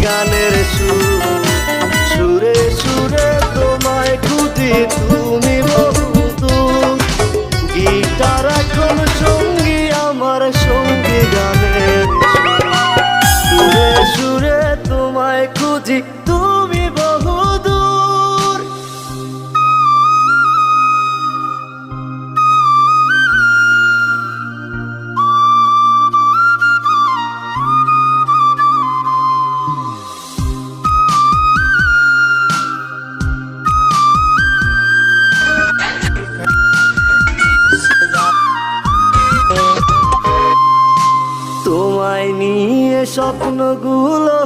গানের সুর, সুরে সুরে তোমায় খুঁজি তুমি বহুদূর। গিটার এখন সঙ্গী আমার, সঙ্গী গানের সুর, সুরে সুরে তোমায় খুঁজি তুমি বহুদূর। তোমায় নিয়ে স্বপ্নগুলো